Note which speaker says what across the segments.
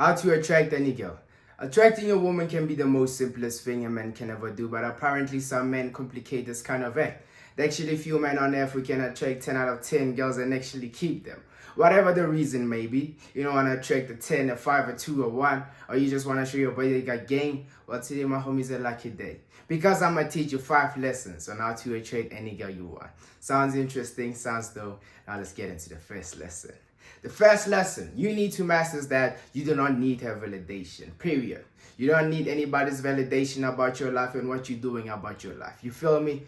Speaker 1: How to attract any girl. Attracting a woman can be the most simplest thing a man can ever do, but apparently some men complicate this kind of act. There are actually few men on earth who can attract 10 out of 10 girls and actually keep them. Whatever the reason may be, you don't want to attract a 10, a 5, a 2, or 1, or you just want to show your body you got game. Well, today my homie's a lucky day. Because I'm going to teach you 5 lessons on how to attract any girl you want. Sounds interesting, sounds dope. Now let's get into the first lesson. The first lesson you need to master is that you do not need her validation, period. You don't need anybody's validation about your life and what you're doing about your life. You feel me?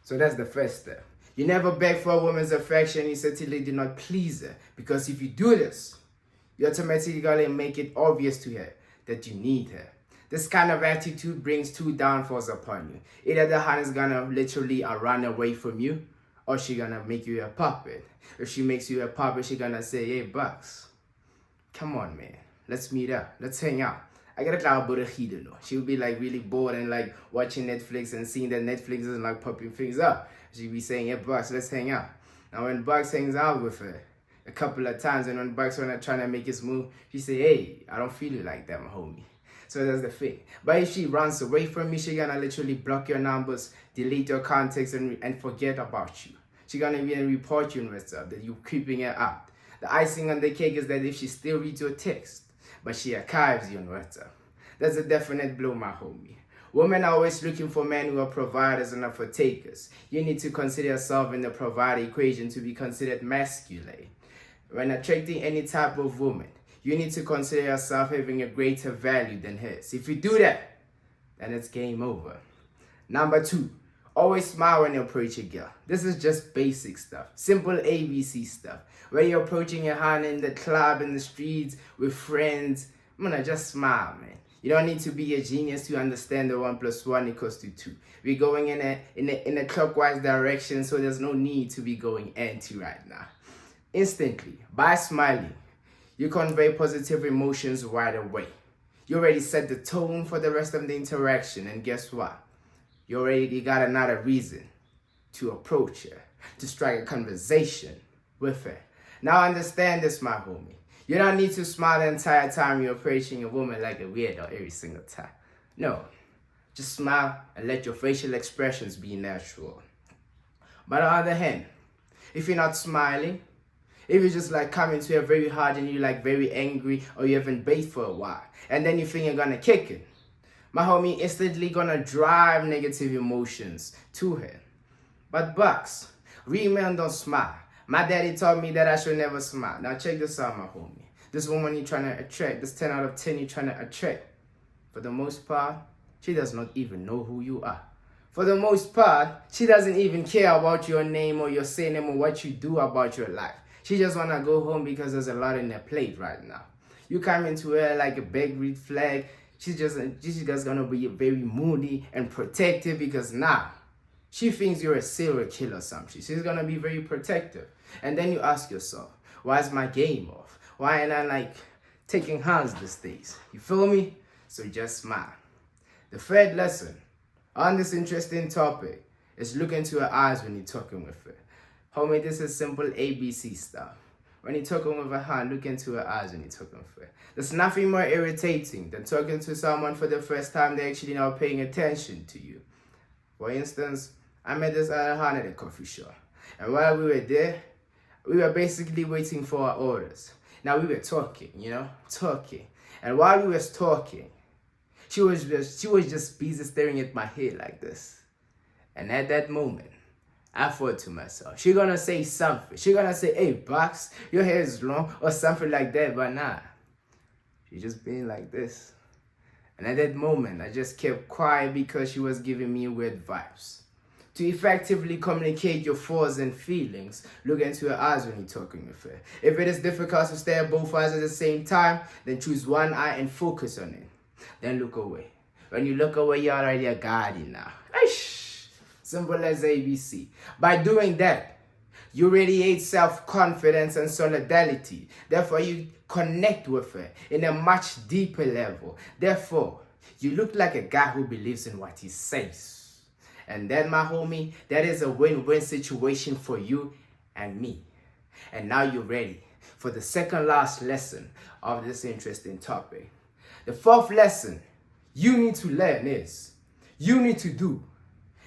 Speaker 1: So that's the first step. You never beg for a woman's affection. You certainly do not please her. Because if you do this, you automatically gotta make it obvious to her that you need her. This kind of attitude brings 2 downfalls upon you. Either the hand is gonna literally run away from you, or she gonna make you a puppet. If she makes you a puppet, she gonna say, "Hey, Bucks, come on, man. Let's meet up. Let's hang out." I got a cloud burrito, no. She'll be like really bored and like watching Netflix and seeing that Netflix is like popping things up. She'll be saying, "Hey, Bucks, let's hang out." Now when Bucks hangs out with her a couple of times, and when Bucks wanna trying to make his move, she say, "Hey, I don't feel you like that, my homie." So that's the thing. But if she runs away from you, she gonna literally block your numbers, delete your contacts, and forget about you. She gonna even report you on WhatsApp that you creeping her out. The icing on the cake is that if she still reads your text, but she archives you on WhatsApp, that's a definite blow, my homie. Women are always looking for men who are providers and not for takers. You need to consider yourself in the provider equation to be considered masculine. When attracting any type of woman, you need to consider yourself having a greater value than hers. If you do that, then it's game over. Number 2, always smile when you approach a girl. This is just basic stuff, simple ABC stuff. When you're approaching your hand in the club, in the streets, with friends, just smile, man. You don't need to be a genius to understand the 1 + 1 = 2. We're going in a clockwise direction, so there's no need to be going anti right now. Instantly, by smiling, you convey positive emotions right away. You already set the tone for the rest of the interaction, and guess what? You already got another reason to approach her, to strike a conversation with her. Now understand this, my homie. You don't need to smile the entire time you're approaching a woman like a weirdo every single time. No, just smile and let your facial expressions be natural. But on the other hand, if you're not smiling, if you just like coming to her very hard and you're like very angry, or you haven't bathed for a while, and then you think you're gonna kick it, my homie instantly gonna drive negative emotions to her. But Bucks, real men don't smile. My daddy taught me that I should never smile. Now check this out, my homie. This woman you're trying to attract, this 10 out of 10 you're trying to attract, for the most part, she does not even know who you are. For the most part, she doesn't even care about your name or your surname or what you do about your life. She just want to go home because there's a lot in her plate right now. You come into her like a big red flag. She's just gonna be very moody and protective because now she thinks you're a serial killer or something. She's gonna be very protective. And then you ask yourself, why is my game off? Why am I like taking hands these days? You feel me? So just smile. The third lesson on this interesting topic is look into her eyes when you're talking with her. Homie, this is simple ABC stuff. When you're talking with a hand, look into her eyes when you're talking with her. There's nothing more irritating than talking to someone for the first time they're actually not paying attention to you. For instance, I met this other hand at a coffee shop. And while we were there, we were basically waiting for our orders. Now we were talking. And while we were talking, she was just busy staring at my head like this. And at that moment, I thought to myself, she gonna say something. She gonna say, "Hey, Bucks, your hair is long," or something like that, but nah. She just being like this. And at that moment, I just kept quiet because she was giving me weird vibes. To effectively communicate your thoughts and feelings, look into her eyes when you're talking with her. If it is difficult to stare at both eyes at the same time, then choose one eye and focus on it. Then look away. When you look away, you're already a guardian now. Simple as ABC. By doing that, you radiate self-confidence and solidarity. Therefore, you connect with her in a much deeper level. Therefore, you look like a guy who believes in what he says. And that, my homie, that is a win-win situation for you and me. And now you're ready for the second last lesson of this interesting topic. The fourth lesson you need to learn is, you need to do,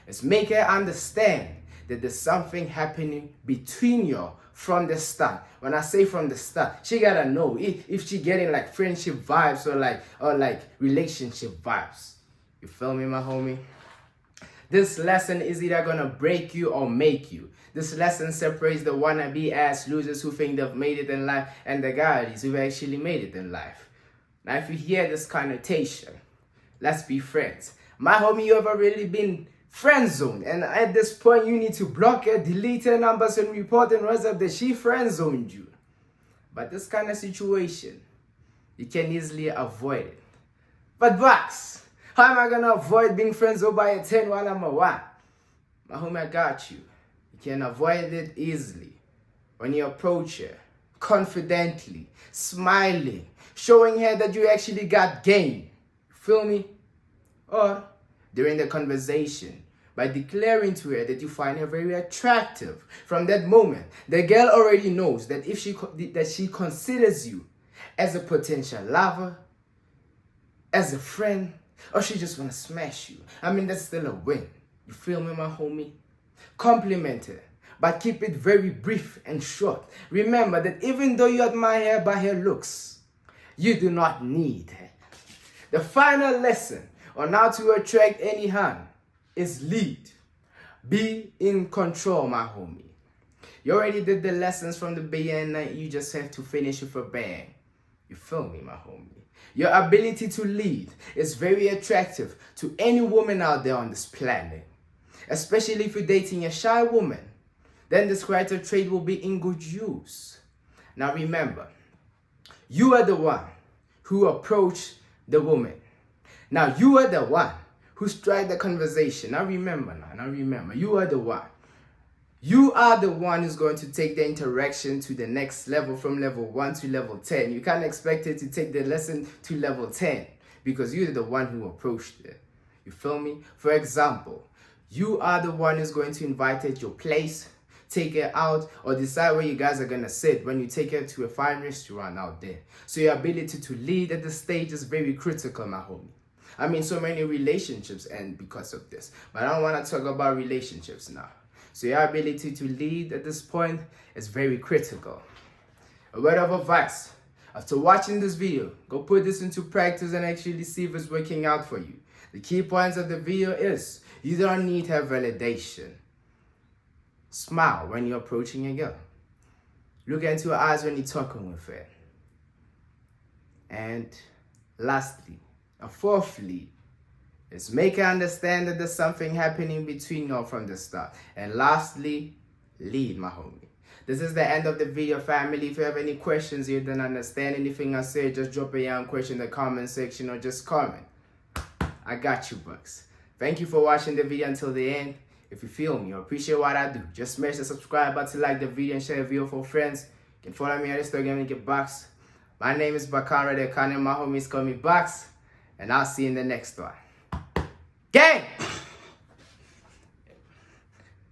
Speaker 1: is make her understand that there's something happening between you from the start. When I say from the start, she gotta know if she getting like friendship vibes or like relationship vibes. You feel me, my homie? This lesson is either gonna break you or make you. This lesson separates the wannabe ass losers who think they've made it in life and the guys who've actually made it in life. Now, if you hear this connotation, let's be friends. My homie, you ever really been friend zoned? And at this point, you need to block her, delete her numbers, and report and WhatsApp that she friend zoned you. But this kind of situation, you can easily avoid it. But Bucks, how am I gonna avoid being friend zoned by a 10 while I'm a 1? My homie, I got you. You can avoid it easily when you approach her confidently, smiling, showing her that you actually got game. Feel me? Or during the conversation, by declaring to her that you find her very attractive. From that moment, the girl already knows that if she considers you as a potential lover, as a friend, or she just want to smash you. I mean, that's still a win. You feel me, my homie? Compliment her, but keep it very brief and short. Remember that even though you admire her by her looks, you do not need her. The final lesson on how to attract any hand is lead. Be in control, my homie. You already did the lessons from the beginning. You just have to finish with a bang. You feel me, my homie? Your ability to lead is very attractive to any woman out there on this planet. Especially if you're dating a shy woman, then this character trait will be in good use. Now remember, you are the one who approached the woman. Now you are the one who strike the conversation. Now remember, you are the one. You are the one who's going to take the interaction to the next level, from level 1 to level 10. You can't expect it to take the lesson to level 10 because you're the one who approached it. You feel me? For example, you are the one who's going to invite her at your place, take her out, or decide where you guys are going to sit when you take her to a fine restaurant out there. So your ability to lead at this stage is very critical, my homie. I mean, so many relationships end because of this. But I don't want to talk about relationships now. So your ability to lead at this point is very critical. A word of advice. After watching this video, go put this into practice and actually see if it's working out for you. The key points of the video is, you don't need her validation. Smile when you're approaching a girl. Look into her eyes when you're talking with her. And lastly, and fourthly, is make her understand that there's something happening between you from the start. And lastly, lead, my homie. This is the end of the video, family. If you have any questions, you don't understand anything I said, just drop a young question in the comment section or just comment. I got you, Bucks. Thank you for watching the video until the end. If you feel me or appreciate what I do, just smash the subscribe button, like the video, and share the video for friends. You can follow me on Instagram and get Bucks. My name is Bakara, the my homies call me Bucks, and I'll see you in the next one. Gang!